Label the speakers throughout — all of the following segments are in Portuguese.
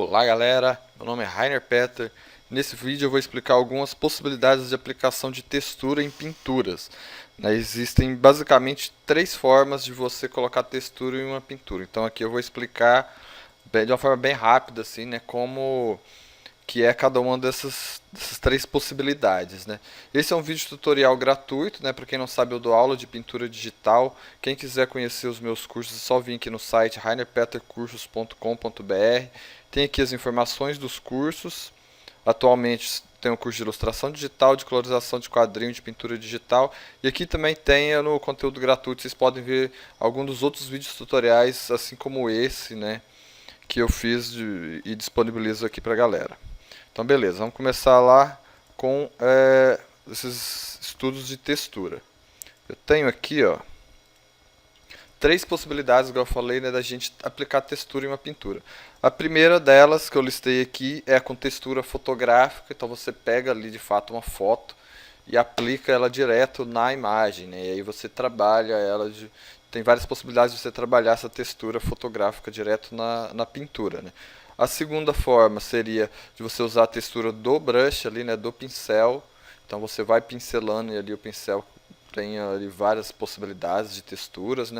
Speaker 1: Olá galera, meu nome é Rainer Petter. Nesse vídeo eu vou explicar algumas possibilidades de aplicação de textura em pinturas. Existem basicamente três formas de você colocar textura em uma pintura. Então aqui eu vou explicar de uma forma bem rápida assim, como que é cada uma dessas três possibilidades, Esse é um vídeo tutorial gratuito, para quem não sabe eu dou aula de pintura digital. Quem quiser conhecer os meus cursos é só vir aqui no site rainerpettercursos.com.br. Tem aqui as informações dos cursos. Atualmente tem o curso de ilustração digital, de colorização de quadrinho, de pintura digital. E aqui também tem no conteúdo gratuito, vocês podem ver alguns dos outros vídeos tutoriais, assim como esse, que eu fiz e disponibilizo aqui para a galera. Então beleza, vamos começar lá com esses estudos de textura. Eu tenho aqui três possibilidades, igual eu falei, da gente aplicar textura em uma pintura. A primeira delas que eu listei aqui é com textura fotográfica, então você pega ali de fato uma foto e aplica ela direto na imagem, e aí você trabalha ela tem várias possibilidades de você trabalhar essa textura fotográfica direto na pintura, A segunda forma seria de você usar a textura do brush ali, do pincel. Então você vai pincelando e ali o pincel tem ali várias possibilidades de texturas,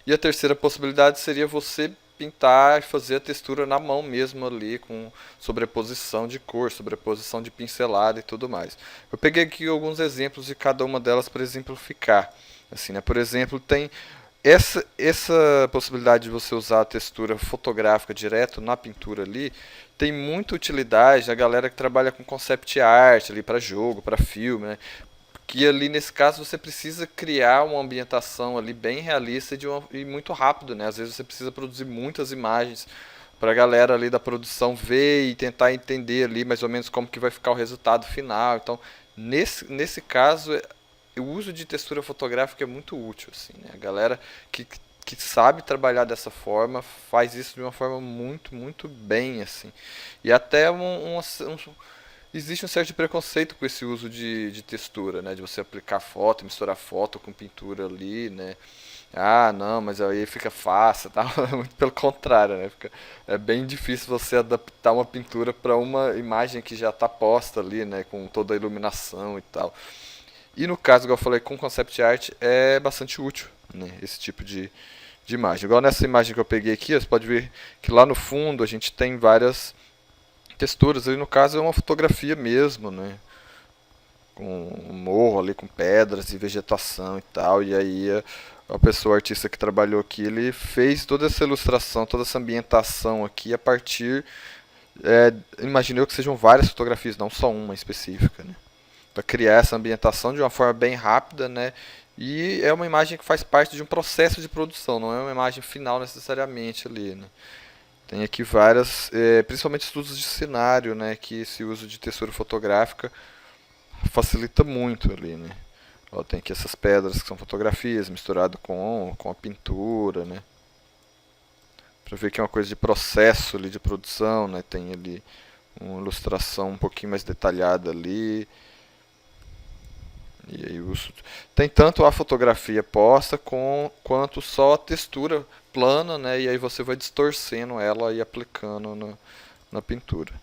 Speaker 1: E a terceira possibilidade seria você pintar e fazer a textura na mão mesmo ali, com sobreposição de cor, sobreposição de pincelada e tudo mais. Eu peguei aqui alguns exemplos de cada uma delas para exemplificar. Assim, Por exemplo, tem essa possibilidade de você usar a textura fotográfica direto na pintura ali, tem muita utilidade a galera que trabalha com concept art ali para jogo, para filme, que ali nesse caso você precisa criar uma ambientação ali bem realista e muito rápido, Às vezes você precisa produzir muitas imagens para a galera ali da produção ver e tentar entender ali mais ou menos como que vai ficar o resultado final. Então, nesse caso, o uso de textura fotográfica é muito útil, assim, A galera que sabe trabalhar dessa forma faz isso de uma forma muito, muito bem, assim. E até existe um certo preconceito com esse uso de textura, De você aplicar foto, misturar foto com pintura ali, Ah, não, mas aí fica fácil, tá? Muito pelo contrário, é bem difícil você adaptar uma pintura para uma imagem que já está posta ali, Com toda a iluminação e tal. E no caso, igual eu falei, com concept art é bastante útil, esse tipo de imagem. Igual nessa imagem que eu peguei aqui, você pode ver que lá no fundo a gente tem várias texturas. Ali no caso é uma fotografia mesmo, com um morro ali, com pedras e vegetação e tal. E aí a pessoa, o artista que trabalhou aqui, ele fez toda essa ilustração, toda essa ambientação aqui a partir... imaginei que sejam várias fotografias, não só uma específica, para criar essa ambientação de uma forma bem rápida, E é uma imagem que faz parte de um processo de produção, não é uma imagem final necessariamente ali, Tem aqui várias, principalmente estudos de cenário, que esse uso de textura fotográfica facilita muito ali, tem aqui essas pedras que são fotografias misturado com a pintura, Para ver que é uma coisa de processo ali de produção, Tem ali uma ilustração um pouquinho mais detalhada ali. E aí tem tanto a fotografia posta quanto só a textura plana, E aí você vai distorcendo ela e aplicando na pintura.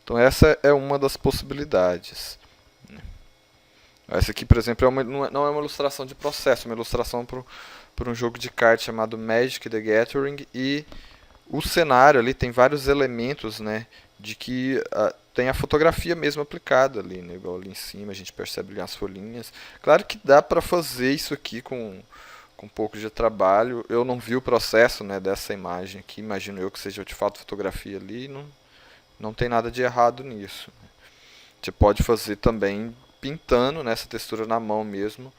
Speaker 1: Então essa é uma das possibilidades. Essa aqui, por exemplo, não é uma ilustração de processo, é uma ilustração para um jogo de cartas chamado Magic the Gathering. E o cenário ali tem vários elementos, de que tem a fotografia mesmo aplicada ali, igual ali em cima a gente percebe ali as folhinhas. Claro que dá para fazer isso aqui com um pouco de trabalho. Eu não vi o processo, dessa imagem aqui, imagino eu que seja de fato fotografia ali, não tem nada de errado nisso. Você pode fazer também pintando nessa textura na mão mesmo.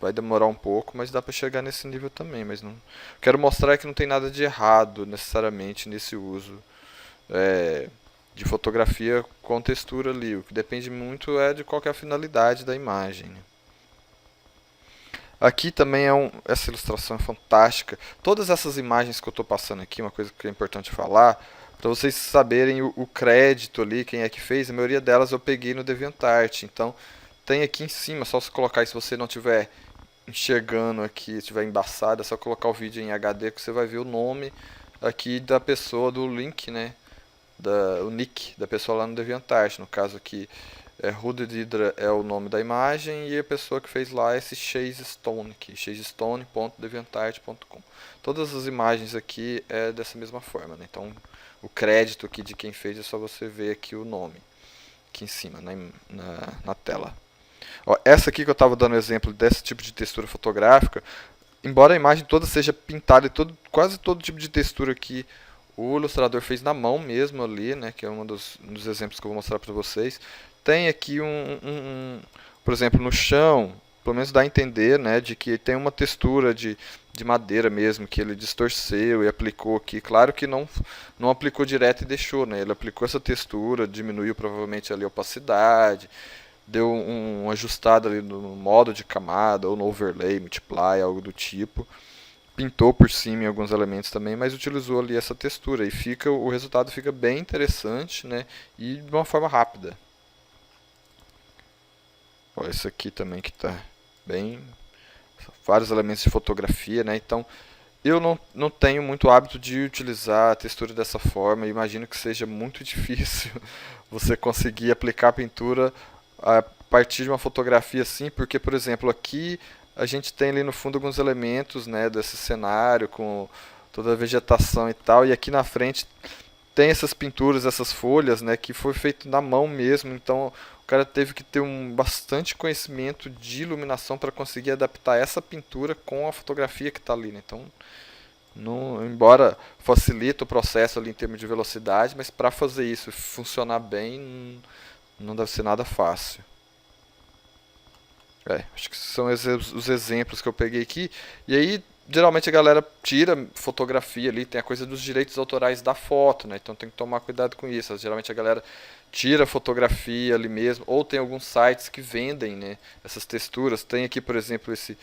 Speaker 1: Vai demorar um pouco, mas dá para chegar nesse nível também. Mas não quero mostrar que não tem nada de errado necessariamente nesse uso de fotografia com textura ali. O que depende muito é de qual que é a finalidade da imagem. Aqui também essa ilustração é fantástica. Todas essas imagens que eu estou passando aqui, uma coisa que é importante falar, para vocês saberem o crédito ali, quem é que fez, a maioria delas eu peguei no DeviantArt. Então tem aqui em cima, só se colocar aí, se você não estiver enxergando aqui, estiver embaçado, é só colocar o vídeo em HD que você vai ver o nome aqui da pessoa, do link, o nick da pessoa lá no DeviantArt. No caso aqui, Hooded Hydra é o nome da imagem e a pessoa que fez lá é esse Chase Stone aqui, chasestone.deviantart.com. Todas as imagens aqui é dessa mesma forma, né? Então o crédito aqui de quem fez é só você ver aqui o nome aqui em cima na tela. Ó, essa aqui que eu estava dando exemplo desse tipo de textura fotográfica, embora a imagem toda seja pintada e quase todo tipo de textura aqui o ilustrador fez na mão mesmo ali, né, que é um dos exemplos que eu vou mostrar para vocês. Tem aqui por exemplo, no chão, pelo menos dá a entender, né, de que tem uma textura de madeira mesmo, que ele distorceu e aplicou aqui. Claro que não aplicou direto e deixou, né, ele aplicou essa textura, diminuiu provavelmente ali a opacidade, deu uma ajustada ali no modo de camada, ou no overlay, multiply, algo do tipo. Pintou por cima em alguns elementos também, mas utilizou ali essa textura. E o resultado fica bem interessante, né, e de uma forma rápida. Olha esse aqui também que está bem... vários elementos de fotografia, né, então... Eu não tenho muito hábito de utilizar a textura dessa forma. Imagino que seja muito difícil você conseguir aplicar a pintura a partir de uma fotografia assim, porque, por exemplo, aqui a gente tem ali no fundo alguns elementos, né, desse cenário com toda a vegetação e tal, e aqui na frente tem essas pinturas, essas folhas, né, que foi feito na mão mesmo, então o cara teve que ter bastante conhecimento de iluminação para conseguir adaptar essa pintura com a fotografia que está ali, né? Então, embora facilite o processo ali em termos de velocidade, mas para fazer isso funcionar bem, não deve ser nada fácil. Acho que são os exemplos que eu peguei aqui. E aí, geralmente a galera tira fotografia ali, tem a coisa dos direitos autorais da foto, né? Então tem que tomar cuidado com isso. Geralmente a galera tira fotografia ali mesmo, ou tem alguns sites que vendem, né, essas texturas. Tem aqui, por exemplo, esse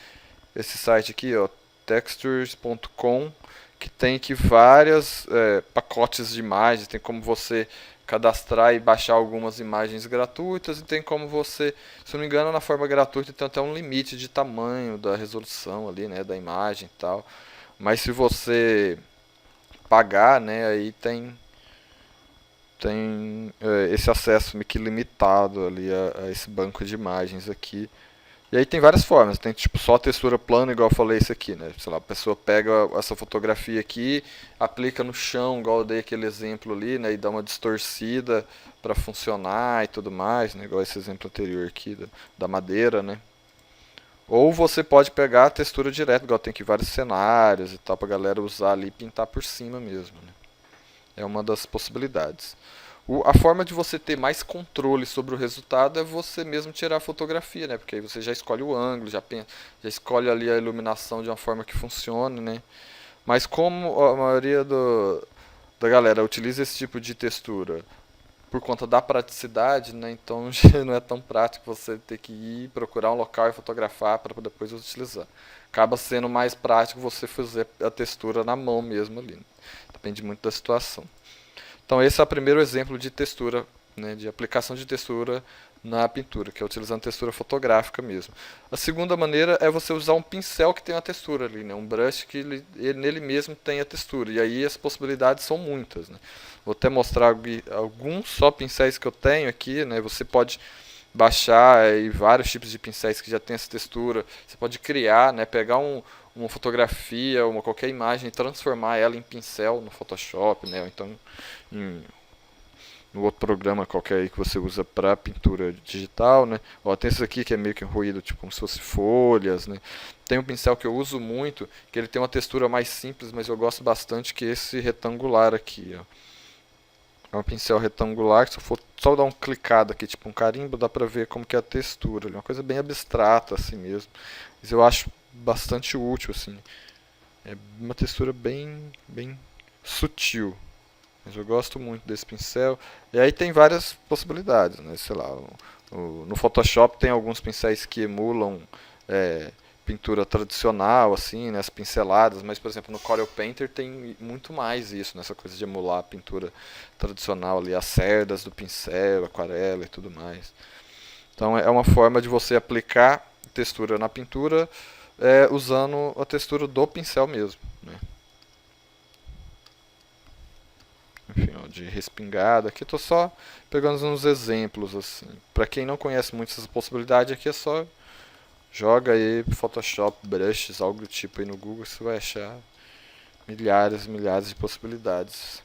Speaker 1: site aqui, ó, textures.com, que tem aqui vários pacotes de imagens, tem como você cadastrar e baixar algumas imagens gratuitas, e tem como você, se não me engano, na forma gratuita tem até um limite de tamanho da resolução ali, né, da imagem e tal. Mas se você pagar, né, aí tem esse acesso meio que limitado ali a esse banco de imagens aqui. E aí tem várias formas, tem tipo só textura plana, igual eu falei isso aqui, né? Sei lá, a pessoa pega essa fotografia aqui, aplica no chão, igual eu dei aquele exemplo ali, né? E dá uma distorcida para funcionar e tudo mais, né? Igual esse exemplo anterior aqui da madeira, né? Ou você pode pegar a textura direto, igual tem aqui vários cenários e tal, pra galera usar ali e pintar por cima mesmo, né? É uma das possibilidades. A forma de você ter mais controle sobre o resultado é você mesmo tirar a fotografia, né? Porque aí você já escolhe o ângulo, já escolhe ali a iluminação de uma forma que funcione, né? Mas como a maioria da galera utiliza esse tipo de textura por conta da praticidade, né? Então não é tão prático você ter que ir procurar um local e fotografar para depois utilizar. Acaba sendo mais prático você fazer a textura na mão mesmo ali, né? Depende muito da situação. Então esse é o primeiro exemplo de textura, né, de aplicação de textura na pintura, que é utilizando textura fotográfica mesmo. A segunda maneira é você usar um pincel que tem a textura ali, né, um brush que nele mesmo tem a textura. E aí as possibilidades são muitas, né. Vou até mostrar alguns só pincéis que eu tenho aqui, né. Você pode baixar vários tipos de pincéis que já tem essa textura. Você pode criar, né, pegar uma fotografia, qualquer imagem e transformar ela em pincel no Photoshop, né, ou então no outro programa qualquer aí que você usa para pintura digital, né. Ó, tem esse aqui que é meio que um ruído, tipo como se fosse folhas, né. Tem um pincel que eu uso muito, que ele tem uma textura mais simples, mas eu gosto bastante, que é esse retangular aqui, ó. É um pincel retangular, se eu for só dar um clicado aqui, tipo um carimbo, dá pra ver como que é a textura. É uma coisa bem abstrata assim mesmo. Mas eu acho bastante útil, assim. É uma textura bem sutil. Mas eu gosto muito desse pincel. E aí tem várias possibilidades, né? Sei lá, no Photoshop tem alguns pincéis que emulam pintura tradicional, assim, né, as pinceladas, mas, por exemplo, no Corel Painter tem muito mais isso, nessa coisa de emular a pintura tradicional ali, as cerdas do pincel, aquarela e tudo mais. Então é uma forma de você aplicar textura na pintura usando a textura do pincel mesmo, né? Enfim, ó, de respingada. Aqui eu tô só pegando uns exemplos assim. Para quem não conhece muito essa possibilidade, aqui é só joga aí Photoshop, brushes, algo do tipo aí no Google, você vai achar milhares e milhares de possibilidades.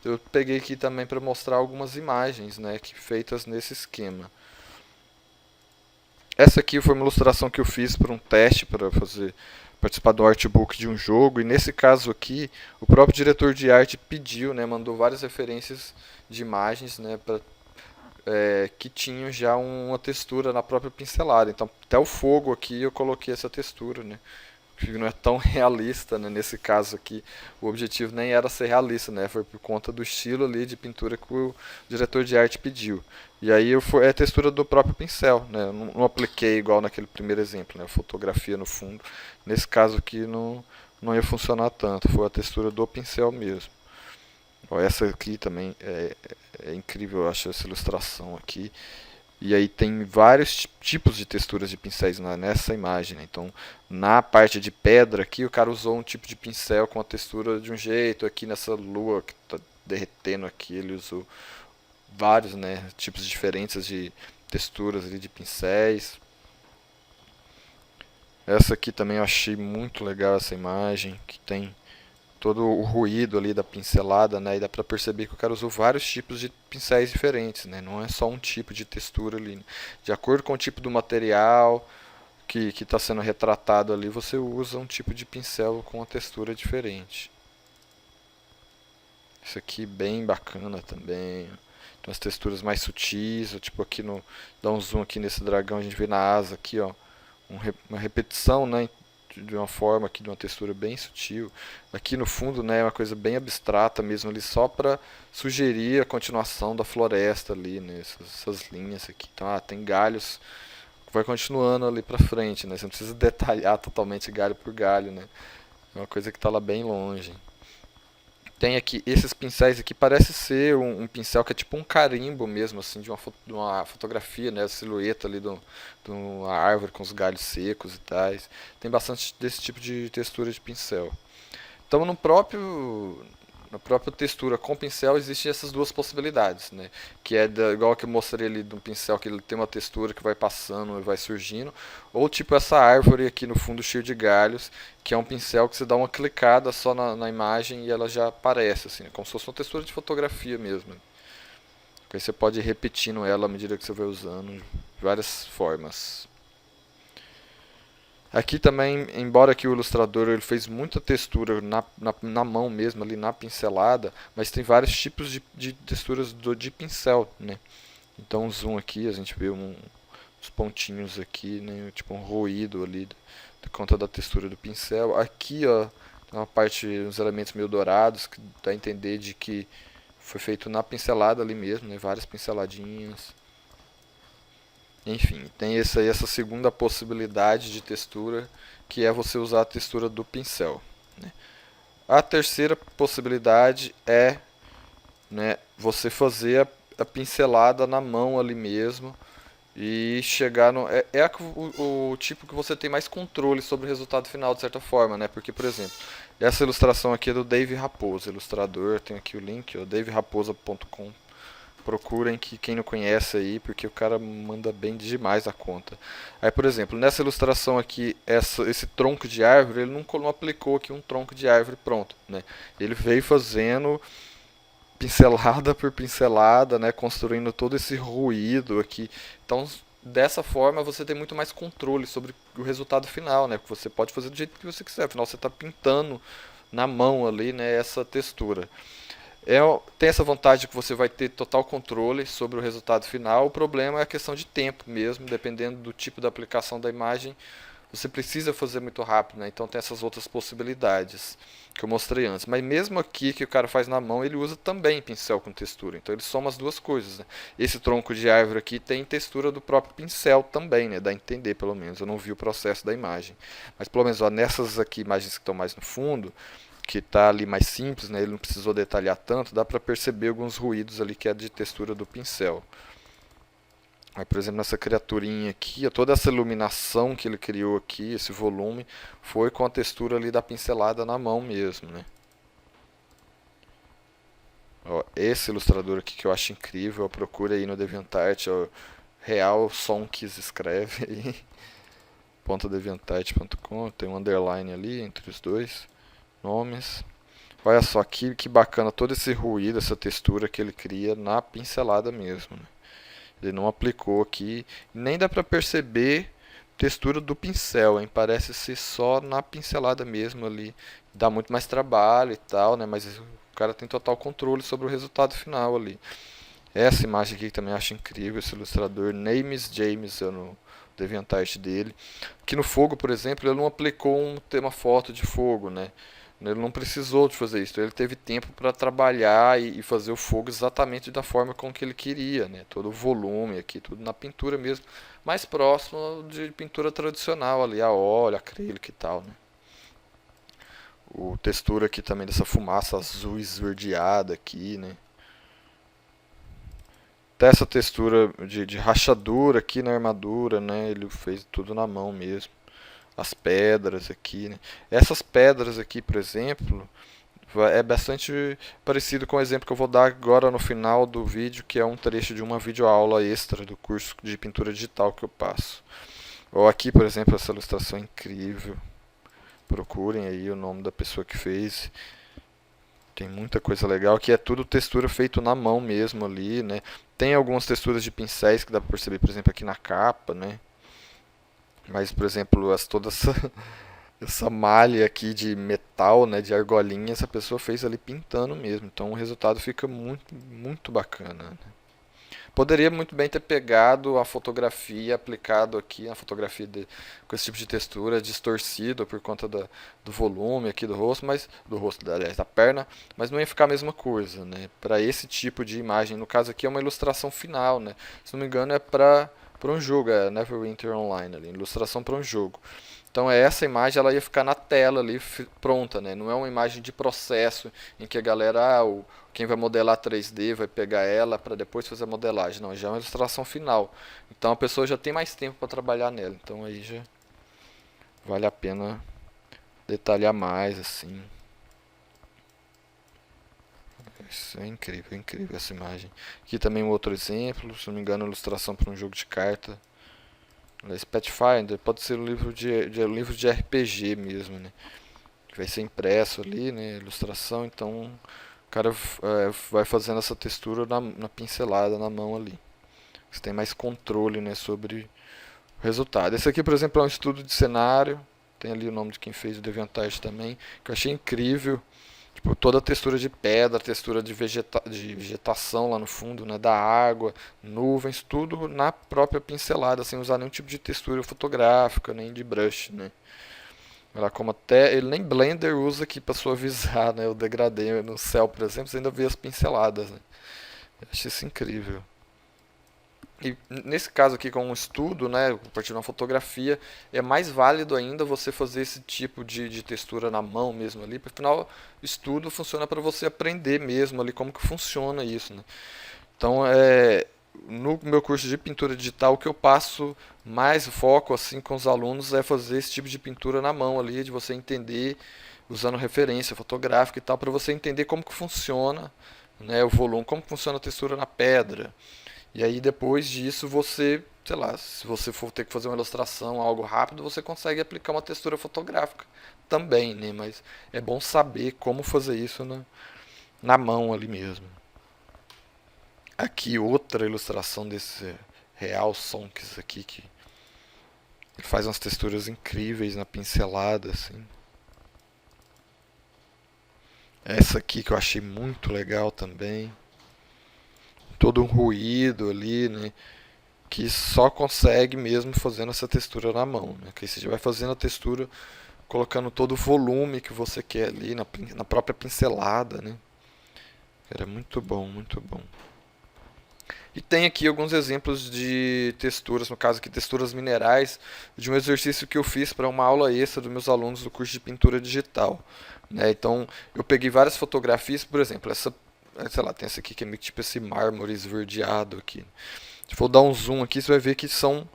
Speaker 1: Eu peguei aqui também para mostrar algumas imagens, né, que feitas nesse esquema. Essa aqui foi uma ilustração que eu fiz para um teste para fazer participar do artbook de um jogo, e nesse caso aqui o próprio diretor de arte pediu, né, mandou várias referências de imagens, né, que tinham já uma textura na própria pincelada. Então até o fogo aqui eu coloquei essa textura, né, que não é tão realista, né? Nesse caso aqui o objetivo nem era ser realista, né? Foi por conta do estilo ali de pintura que o diretor de arte pediu. E aí é a textura do próprio pincel, né? Eu não apliquei igual naquele primeiro exemplo, né? Fotografia no fundo. Nesse caso aqui não ia funcionar tanto, foi a textura do pincel mesmo. Ó, essa aqui também é incrível, eu acho essa ilustração aqui. E aí tem vários tipos de texturas de pincéis nessa imagem, né? Então, na parte de pedra aqui, o cara usou um tipo de pincel com a textura de um jeito. Aqui nessa lua que está derretendo aqui, ele usou vários, né, tipos diferentes de texturas ali de pincéis. Essa aqui também eu achei muito legal, essa imagem, que tem todo o ruído ali da pincelada, né? E dá para perceber que o cara usou vários tipos de pincéis diferentes, né? Não é só um tipo de textura ali, né? De acordo com o tipo do material que está sendo retratado ali, você usa um tipo de pincel com uma textura diferente. Isso aqui bem bacana também. Então as texturas mais sutis, tipo aqui no, dá um zoom aqui nesse dragão, a gente vê na asa aqui, ó, uma repetição, né, de uma forma aqui, de uma textura bem sutil. Aqui no fundo, né, é uma coisa bem abstrata mesmo ali, só para sugerir a continuação da floresta ali, né, essas linhas aqui. Então, tem galhos que vai continuando ali para frente, né, você não precisa detalhar totalmente galho por galho, né, é uma coisa que está lá bem longe. Tem aqui esses pincéis aqui, parece ser um pincel que é tipo um carimbo mesmo, assim, de uma fotografia, né, a silhueta ali de uma árvore com os galhos secos e tais. Tem bastante desse tipo de textura de pincel. Então na própria textura com pincel existem essas duas possibilidades, né? Que é igual que eu mostrei ali de um pincel que ele tem uma textura que vai passando e vai surgindo, ou tipo essa árvore aqui no fundo cheio de galhos, que é um pincel que você dá uma clicada só na imagem e ela já aparece, assim, como se fosse uma textura de fotografia mesmo. Aí você pode ir repetindo ela à medida que você vai usando de várias formas. Aqui também, embora aqui o ilustrador ele fez muita textura na mão mesmo, ali na pincelada, mas tem vários tipos de texturas de pincel, né? Então, zoom aqui, a gente vê uns pontinhos aqui, né? Tipo um ruído ali, por conta da textura do pincel. Aqui, ó, tem uma parte, uns elementos meio dourados, que dá a entender de que foi feito na pincelada ali mesmo, né? Várias pinceladinhas. Enfim, tem essa segunda possibilidade de textura, que é você usar a textura do pincel, né? A terceira possibilidade é, né, você fazer a pincelada na mão ali mesmo e chegar no... o tipo que você tem mais controle sobre o resultado final, de certa forma, né? Porque, por exemplo, essa ilustração aqui é do Dave Raposa, ilustrador, tem aqui o link, ó, daveraposa.com. Procurem que quem não conhece aí, porque o cara manda bem demais a conta. Aí, por exemplo, nessa ilustração aqui, esse tronco de árvore, ele não aplicou aqui um tronco de árvore pronto, né? Ele veio fazendo pincelada por pincelada, né? Construindo todo esse ruído aqui. Então, dessa forma, você tem muito mais controle sobre o resultado final, né? Porque você pode fazer do jeito que você quiser. Afinal, você está pintando na mão ali, né? Essa textura. Tem essa vantagem que você vai ter total controle sobre o resultado final. O problema é a questão de tempo mesmo, dependendo do tipo da aplicação da imagem, você precisa fazer muito rápido, né? Então tem essas outras possibilidades que eu mostrei antes. Mas mesmo aqui que o cara faz na mão, ele usa também pincel com textura. Então ele soma as duas coisas, né? Esse tronco de árvore aqui tem textura do próprio pincel também, né? Dá a entender pelo menos. Eu não vi o processo da imagem. Mas pelo menos ó, nessas aqui imagens que estão mais no fundo, que está ali mais simples, né? Ele não precisou detalhar tanto, dá para perceber alguns ruídos ali que é de textura do pincel. Aí, por exemplo, nessa criaturinha aqui, toda essa iluminação que ele criou aqui, esse volume, foi com a textura ali da pincelada na mão mesmo, né? Ó, esse ilustrador aqui que eu acho incrível, procura aí no DeviantArt, ó, Real Sonks escreve aí, .deviantart.com, tem um underline ali entre os dois nomes. Olha só que bacana todo esse ruído, essa textura que ele cria na pincelada mesmo, né? Ele não aplicou aqui, nem dá para perceber textura do pincel, hein? Parece ser só na pincelada mesmo ali. Dá muito mais trabalho e tal, né? Mas o cara tem total controle sobre o resultado final ali. Essa imagem aqui também acho incrível, esse ilustrador Names James, eu no DeviantArt dele. Aqui no fogo, por exemplo, ele não aplicou um tema foto de fogo, né? Ele não precisou de fazer isso, ele teve tempo para trabalhar e fazer o fogo exatamente da forma com que ele queria, né? Todo o volume aqui, tudo na pintura mesmo, mais próximo de pintura tradicional ali, a óleo, acrílico e tal, né? O textura aqui também dessa fumaça azul esverdeada aqui, né? Até essa textura de rachadura aqui na armadura, né? Ele fez tudo na mão mesmo. As pedras aqui, né? Essas pedras aqui, por exemplo, é bastante parecido com o exemplo que eu vou dar agora no final do vídeo, que é um trecho de uma videoaula extra do curso de pintura digital que eu passo. Ou aqui, por exemplo, essa ilustração incrível. Procurem aí o nome da pessoa que fez. Tem muita coisa legal, que é tudo textura feito na mão mesmo ali, né? Tem algumas texturas de pincéis que dá para perceber, por exemplo, aqui na capa, né? Mas, por exemplo, toda essa malha aqui de metal, né, de argolinha, essa pessoa fez ali pintando mesmo. Então o resultado fica muito, muito bacana, né? Poderia muito bem ter pegado a fotografia, aplicado aqui a fotografia com esse tipo de textura, distorcido por conta do volume aqui do rosto, mas do rosto, aliás, da perna, mas não ia ficar a mesma coisa, né? Para esse tipo de imagem, no caso aqui é uma ilustração final, né? Se não me engano é para um jogo, é Neverwinter Online ali, ilustração para um jogo. Então essa imagem ela ia ficar na tela ali pronta, né? Não é uma imagem de processo em que a galera, quem vai modelar 3D vai pegar ela para depois fazer a modelagem. Não, já é uma ilustração final. Então a pessoa já tem mais tempo para trabalhar nela. Então aí já vale a pena detalhar mais assim. Isso é incrível, incrível essa imagem. Aqui também um outro exemplo, se não me engano, ilustração para um jogo de carta. Pathfinder pode ser um livro de RPG mesmo, né? Que vai ser impresso ali, né? Ilustração, então o cara vai fazendo essa textura na pincelada, na mão ali. Você tem mais controle, né, sobre o resultado. Esse aqui, por exemplo, é um estudo de cenário. Tem ali o nome de quem fez o DeviantArt também, que eu achei incrível. Tipo, toda a textura de pedra, textura de vegetação lá no fundo, né, da água, nuvens, tudo na própria pincelada, sem usar nenhum tipo de textura fotográfica, nem de brush, né. Ela como até ele nem Blender usa aqui para suavizar, né, o degradê no céu, por exemplo, você ainda vê as pinceladas, né. Eu achei isso incrível. E nesse caso aqui, com um estudo, né, a partir de uma fotografia, é mais válido ainda você fazer esse tipo de textura na mão mesmo ali, porque afinal, o estudo funciona para você aprender mesmo ali como que funciona isso, né? Então, no meu curso de pintura digital, o que eu passo mais foco assim com os alunos é fazer esse tipo de pintura na mão ali, de você entender, usando referência fotográfica e tal, para você entender como que funciona, né, o volume, como que funciona a textura na pedra. E aí depois disso você, sei lá, se você for ter que fazer uma ilustração, algo rápido, você consegue aplicar uma textura fotográfica também, né? Mas é bom saber como fazer isso na mão ali mesmo. Aqui outra ilustração desse Real Sonks aqui que ele faz umas texturas incríveis na pincelada, assim. Essa aqui que eu achei muito legal também. Todo um ruído ali, né? Que só consegue mesmo fazendo essa textura na mão, né? Que aí você vai fazendo a textura, colocando todo o volume que você quer ali na própria pincelada, né? Era muito bom, muito bom. E tem aqui alguns exemplos de texturas, no caso aqui texturas minerais, de um exercício que eu fiz para uma aula extra dos meus alunos do curso de pintura digital, né? Então eu peguei várias fotografias, por exemplo, essa, sei lá, tem essa aqui que é meio tipo esse mármore esverdeado aqui. Se for dar um zoom aqui, você vai ver que são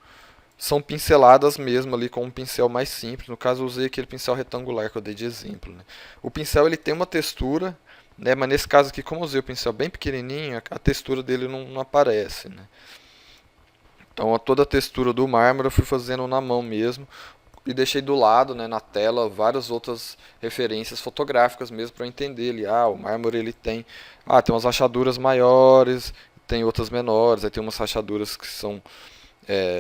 Speaker 1: pinceladas mesmo ali com um pincel mais simples. No caso, eu usei aquele pincel retangular que eu dei de exemplo, né? O pincel ele tem uma textura, né? Mas nesse caso aqui, como eu usei o pincel bem pequenininho, a textura dele não aparece, né? Então toda a textura do mármore eu fui fazendo na mão mesmo e deixei do lado, né, na tela, várias outras referências fotográficas mesmo para entender ele. Ah, o mármore ele tem umas rachaduras maiores, tem outras menores, aí tem umas rachaduras que são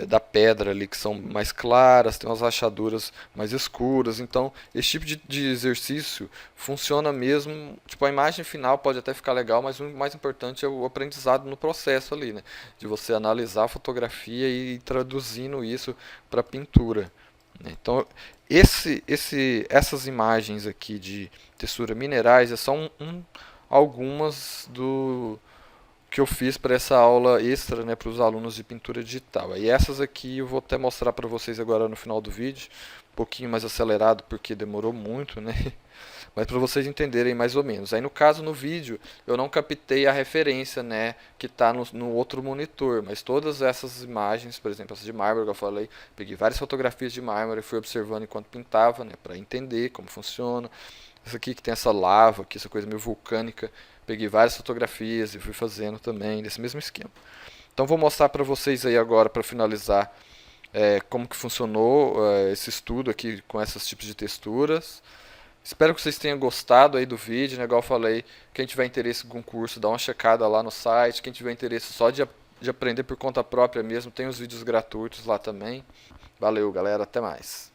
Speaker 1: da pedra ali que são mais claras, tem umas rachaduras mais escuras. Então, esse tipo de exercício funciona mesmo. Tipo, a imagem final pode até ficar legal, mas o mais importante é o aprendizado no processo ali, né? De você analisar a fotografia e ir traduzindo isso para pintura, né? Então, essas imagens aqui de textura minerais são algumas do que eu fiz para essa aula extra, né, para os alunos de pintura digital. E essas aqui eu vou até mostrar para vocês agora no final do vídeo, um pouquinho mais acelerado porque demorou muito, né? Mas para vocês entenderem mais ou menos. Aí no caso no vídeo eu não captei a referência, né, que está no outro monitor, mas todas essas imagens, por exemplo, essa de mármore que eu falei, peguei várias fotografias de mármore e fui observando enquanto pintava, né, para entender como funciona. Essa aqui que tem essa lava, aqui, essa coisa meio vulcânica, peguei várias fotografias e fui fazendo também desse mesmo esquema. Então vou mostrar para vocês aí agora para finalizar como que funcionou esse estudo aqui com esses tipos de texturas. Espero que vocês tenham gostado aí do vídeo, né? Igual eu falei, quem tiver interesse com o curso, dá uma checada lá no site. Quem tiver interesse só de aprender por conta própria mesmo, tem os vídeos gratuitos lá também. Valeu, galera, até mais.